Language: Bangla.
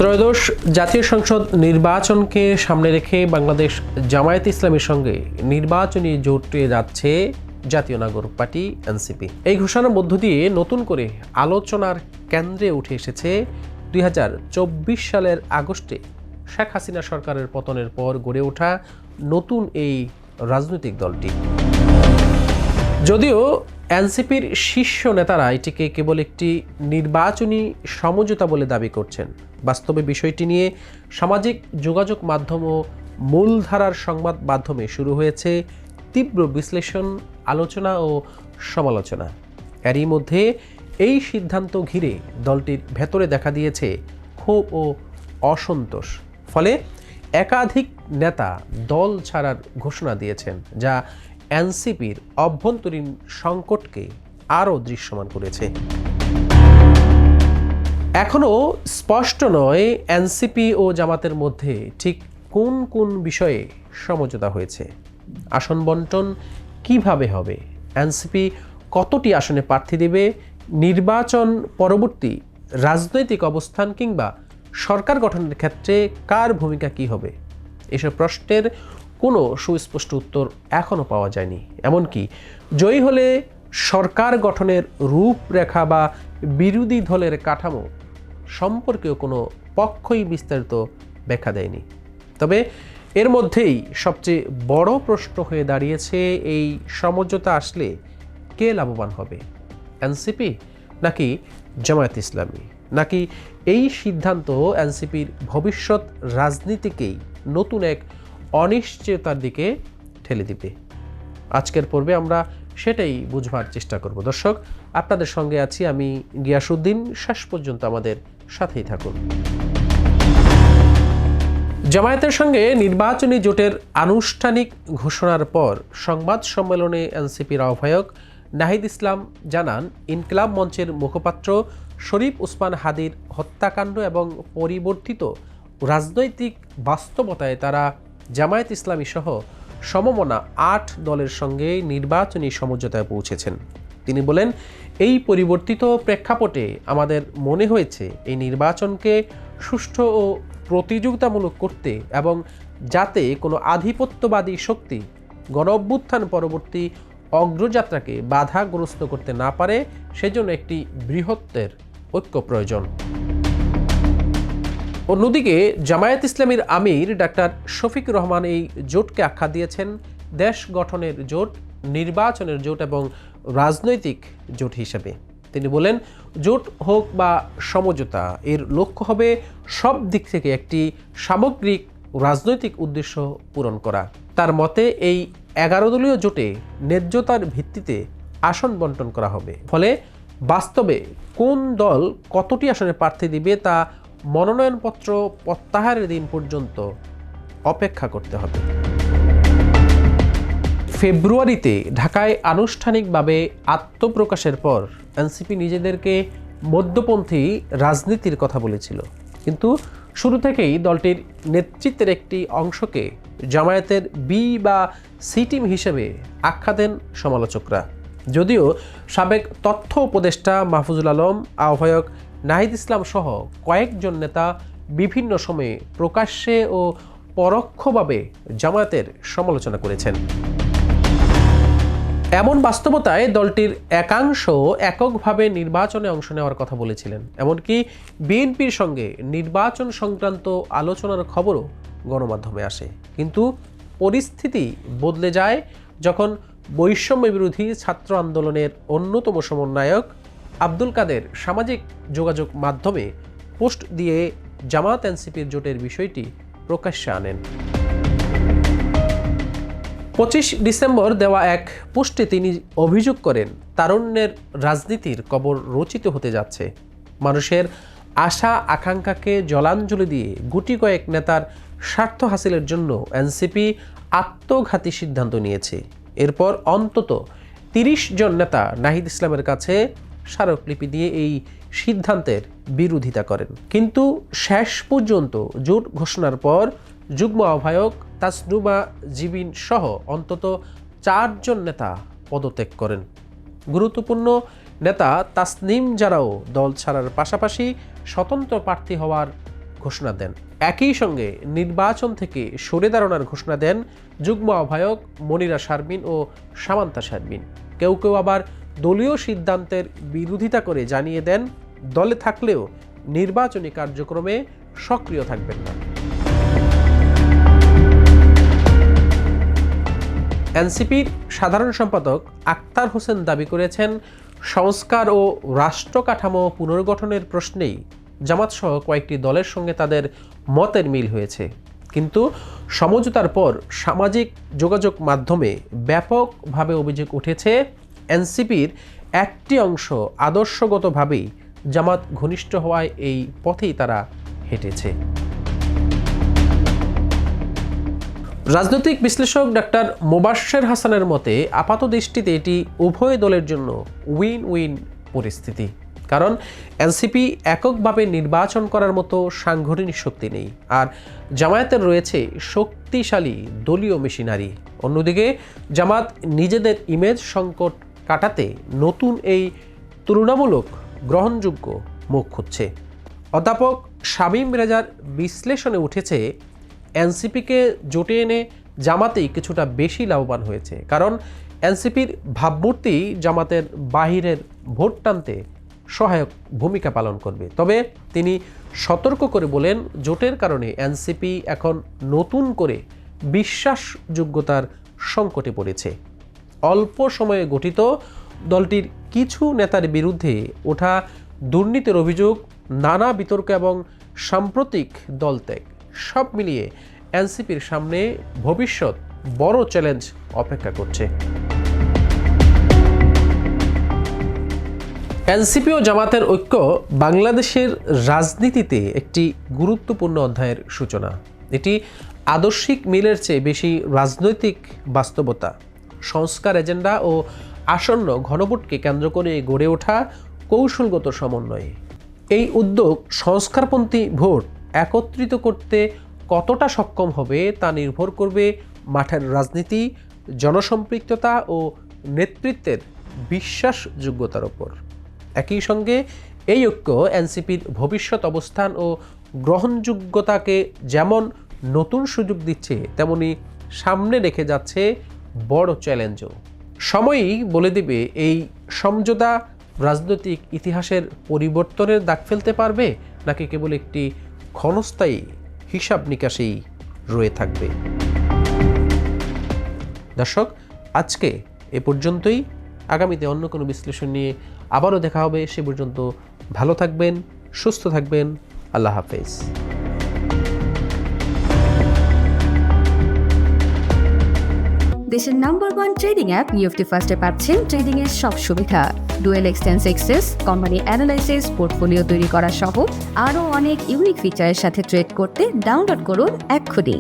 ত্রয়োদশ জাতীয় সংসদ নির্বাচনকে সামনে রেখে বাংলাদেশ জামায়াত ইসলামীর সঙ্গে নির্বাচনী জোটে যাচ্ছে জাতীয় নাগরিক পার্টি এনসিপি। এই ঘোষণার মধ্য দিয়ে নতুন করে আলোচনার কেন্দ্রে উঠে এসেছে 2024 সালের আগস্টে শেখ হাসিনা সরকারের পতনের পর গড়ে ওঠা নতুন এই রাজনৈতিক দলটি। যদিও এনসিপির শীর্ষ নেতারা এটিকে কেবল একটি নির্বাচনী সমঝোতা বলে দাবি করছেন, বাস্তবে বিষয়টি নিয়ে সামাজিক যোগাযোগ মাধ্যম ও মূলধারার সংবাদ মাধ্যমে শুরু হয়েছে তীব্র বিশ্লেষণ, আলোচনা ও সমালোচনা। এরই মধ্যে এই সিদ্ধান্ত ঘিরে দলটির ভেতরে দেখা দিয়েছে ক্ষোভ ও অসন্তোষ। ফলে একাধিক নেতা দল ছাড়ার ঘোষণা দিয়েছেন, যা এনসিপির অভ্যন্তরীণ সংকটকে আরও দৃশ্যমান করেছে। এখনও স্পষ্ট নয় এনসিপি ও জামাতের মধ্যে ঠিক কোন কোন বিষয়ে সমঝোতা হয়েছে, আসন বন্টন কিভাবে হবে, এনসিপি কতটি আসনে প্রার্থী দেবে, নির্বাচন পরবর্তী রাজনৈতিক অবস্থান কিংবা সরকার গঠনের ক্ষেত্রে কার ভূমিকা কী হবে, এসব প্রশ্নের কোনো সুস্পষ্ট উত্তর এখনও পাওয়া যায়নি। এমনকি জয়ী হলে সরকার গঠনের রূপরেখা বা বিরোধী দলের কাঠামো সম্পর্কেও কোনো পক্ষই বিস্তারিত ব্যাখ্যা দেয়নি। তবে এর মধ্যেই সবচেয়ে বড় প্রশ্ন হয়ে দাঁড়িয়েছে, এই সমঝোতা আসলে কে লাভবান হবে, এনসিপি নাকি জামায়াত ইসলামী, নাকি এই সিদ্ধান্ত এনসিপির ভবিষ্যৎ রাজনীতিকেই নতুন এক অনিশ্চয়তার দিকে ঠেলে দিবে। আজকের পর্বে আমরা সেটাই বুঝবার চেষ্টা করব। দর্শক, আপনাদের সঙ্গে আছি আমি গিয়াসউদ্দিন, শেষ পর্যন্ত আমাদের সাথেই থাকুন। জামায়াতের সঙ্গে নির্বাচনী জোটের আনুষ্ঠানিক ঘোষণার পর সংবাদ সম্মেলনে এনসিপির আহ্বায়ক নাহিদ ইসলাম জানান, ইনকিলাব মঞ্চের মুখপাত্র শরীফ ওসমান হাদির হত্যাকাণ্ড এবং পরিবর্তিত রাজনৈতিক বাস্তবতায় তারা জামায়াত ইসলামী সহ সমমনা 8 দলের সঙ্গে নির্বাচনী সমঝোতায় পৌঁছেছেন। তিনি বলেন, এই পরিবর্তিত প্রেক্ষাপটে আমাদের মনে হয়েছে এই নির্বাচনকে সুষ্ঠু ও প্রতিযোগিতামূলক করতে এবং যাতে কোনো আধিপত্যবাদী শক্তি গণঅভ্যুত্থান পরবর্তী অগ্রযাত্রাকে বাধাগ্রস্ত করতে না পারে, সেজন্য একটি বৃহত্তর ঐক্য প্রয়োজন। অন্যদিকে জামায়াত ইসলামীর আমির ডাক্তার শফিকুর রহমান এই জোটকে আখ্যা দিয়েছেন দেশ গঠনের জোট, নির্বাচনের জোট এবং রাজনৈতিক জোট হিসেবে। তিনি বলেন, জোট হোক বা সমঝোতা, এর লক্ষ্য হবে সব দিক থেকে একটি সামগ্রিক রাজনৈতিক উদ্দেশ্য পূরণ করা। তার মতে এই 11 দলীয় জোটে ন্যায্যতার ভিত্তিতে আসন বন্টন করা হবে। ফলে বাস্তবে কোন দল কতটি আসনে প্রার্থী দিবে তা মনোনয়নপত্র প্রত্যাহারের দিন পর্যন্ত অপেক্ষা করতে হবে। ফেব্রুয়ারিতে ঢাকায় আনুষ্ঠানিকভাবে আত্মপ্রকাশের পর এনসিপি নিজেদেরকে মধ্যপন্থী রাজনীতির কথা বলেছিল, কিন্তু শুরু থেকেই দলটির নেতৃত্বের একটি অংশকে জামায়াতের বি বা সি টিম হিসেবে আখ্যা দেন সমালোচকরা। যদিও সাবেক তথ্য উপদেষ্টা মাহফুজুল আলম, আহ্বায়ক নাহিদ ইসলাম সহ কয়েকজন নেতা বিভিন্ন সময়ে প্রকাশ্যে ও পরোক্ষভাবে জামায়াতের সমালোচনা করেছেন। এমন বাস্তবতায় দলটির একাংশ এককভাবে নির্বাচনে অংশ নেওয়ার কথা বলেছিলেন। এমনকি বিএনপির সঙ্গে নির্বাচন সংক্রান্ত আলোচনার খবরও গণমাধ্যমে আসে। কিন্তু পরিস্থিতি বদলে যায় যখন বৈষম্য বিরোধী ছাত্র আন্দোলনের অন্যতম সমন্বয়ক আব্দুল কাদের সামাজিক যোগাযোগ মাধ্যমে পোস্ট দিয়ে জামায়াত এনসিপির জোটের বিষয়টি প্রকাশ্যে আনেন। 25 ডিসেম্বর দেওয়া এক পোস্টে তিনি অভিযোগ করেন, তারুণ্যের রাজনীতির কবর রচিত হতে যাচ্ছে। মানুষের আশা আকাঙ্ক্ষাকে জলাঞ্জলি দিয়ে গুটি কয়েক নেতার স্বার্থ হাসিলের জন্য এনসিপি আত্মঘাতী সিদ্ধান্ত নিয়েছে। এরপর অন্তত 30 জন নেতা নাহিদ ইসলামের কাছে স্মারকলিপি দিয়ে এই সিদ্ধান্তের বিরোধিতা করেন। কিন্তু শেষ পর্যন্ত জোট ঘোষণার পর যুগ্ম আহ্বায়ক তাসনুমা জিবিন সহ অন্তত 4 জন নেতা পদত্যাগ করেন। গুরুত্বপূর্ণ নেতা তাসনিম যারাও দল ছাড়ার পাশাপাশি স্বতন্ত্র প্রার্থী হওয়ার ঘোষণা দেন। একই সঙ্গে নির্বাচন থেকে সরে দাঁড়ানোর ঘোষণা দেন যুগ্ম আহ্বায়ক মনিরা শারমিন ও সামান্তা শারমিন। কেউ কেউ আবার দলীয় সিদ্ধান্তের বিরোধিতা করে জানিয়ে দেন দলে থাকলেও নির্বাচনী কার্যক্রমে সক্রিয় থাকবেন না। এনসিপির সাধারণ সম্পাদক আক্তার হোসেন দাবি করেছেন, সংস্কার ও রাষ্ট্র কাঠামো পুনর্গঠনের প্রশ্নেই জামাতসহ কয়েকটি দলের সঙ্গে তাদের মতের মিল হয়েছে, কিন্তু সমঝোতার পর সামাজিক যোগাযোগ মাধ্যমে ব্যাপকভাবে অভিযোগ উঠেছে এনসিপির একটি অংশ আদর্শগতভাবেই জামাত ঘনিষ্ঠ হওয়ায় এই পথেই তারা হেঁটেছে। রাজনৈতিক বিশ্লেষক ডাক্তার মোবাশ্বের হাসানের মতে আপাত দৃষ্টিতে এটি উভয় দলের জন্য উইন উইন পরিস্থিতি, কারণ এনসিপি এককভাবে নির্বাচন করার মতো সাংগঠনিক শক্তি নেই, আর জামায়াতের রয়েছে শক্তিশালী দলীয় মেশিনারি। অন্যদিকে জামাত নিজেদের ইমেজ সংকট কাটাতে নতুন এই তুলনামূলক গ্রহণযোগ্য মুখ খুঁজছে। অধ্যাপক শামীম রেজার বিশ্লেষণে উঠেছে, এনসিপিকে জোটে এনে জামাতেই কিছুটা বেশি লাভবান হয়েছে, কারণ এনসিপির ভাবমূর্তি জামাতের বাহিরের ভোট টানতে সহায়ক ভূমিকা পালন করবে। তবে তিনি সতর্ক করে বলেন, জোটের কারণে এনসিপি এখন নতুন করে বিশ্বাসযোগ্যতার সংকটে পড়েছে। অল্প সময়ে গঠিত দলটির কিছু নেতার বিরুদ্ধে ওঠা দুর্নীতির অভিযোগ, নানা বিতর্ক এবং সাম্প্রতিক দলত্যাগ সব মিলিয়ে এনসিপির সামনে ভবিষ্যৎ বড় চ্যালেঞ্জ অপেক্ষা করছে। এনসিপি ও জামাতের ঐক্য বাংলাদেশের রাজনীতিতে একটি গুরুত্বপূর্ণ অধ্যায়ের সূচনা। এটি আদর্শিক মিলের চেয়ে বেশি রাজনৈতিক বাস্তবতা, সংস্কার এজেন্ডা ও আসন্ন গণভোটকে কেন্দ্র করে গড়ে ওঠা কৌশলগত সমন্বয়ে। এই উদ্যোগ সংস্কারপন্থী ভোট একত্রিত করতে কতটা সক্ষম হবে তা নির্ভর করবে মাঠের রাজনীতি, জনসম্পৃক্ততা ও নেতৃত্বের বিশ্বাসযোগ্যতার ওপর। একই সঙ্গে এই ঐক্য এনসিপির ভবিষ্যৎ অবস্থান ও গ্রহণযোগ্যতাকে যেমন নতুন সুযোগ দিচ্ছে, তেমনি সামনে রেখে যাচ্ছে বড় চ্যালেঞ্জও। সময়ই বলে দিবে এই সমঝোতা রাজনৈতিক ইতিহাসের পরিবর্তনের দাগ ফেলতে পারবে নাকি কেবল একটি ক্ষণস্থায়ী হিসাব নিকাশেই রয়ে থাকবে। দর্শক, আজকে এ পর্যন্তই। আগামীতে অন্য কোনো বিশ্লেষণ নিয়ে আবারও দেখা হবে। সে পর্যন্ত ভালো থাকবেন, সুস্থ থাকবেন। আল্লাহ হাফেজ। দেশের নাম্বার 1 ট্রেডিং অ্যাপ নিফটি ফার্স্টে পাচ্ছেন ট্রেডিং এর সব সুবিধা, dual এক্সটেন্স access, company analysis, portfolio তৈরি করা সহ আরও অনেক ইউনিক ফিচারের সাথে ট্রেড করতে ডাউনলোড করুন এক্ষুনি।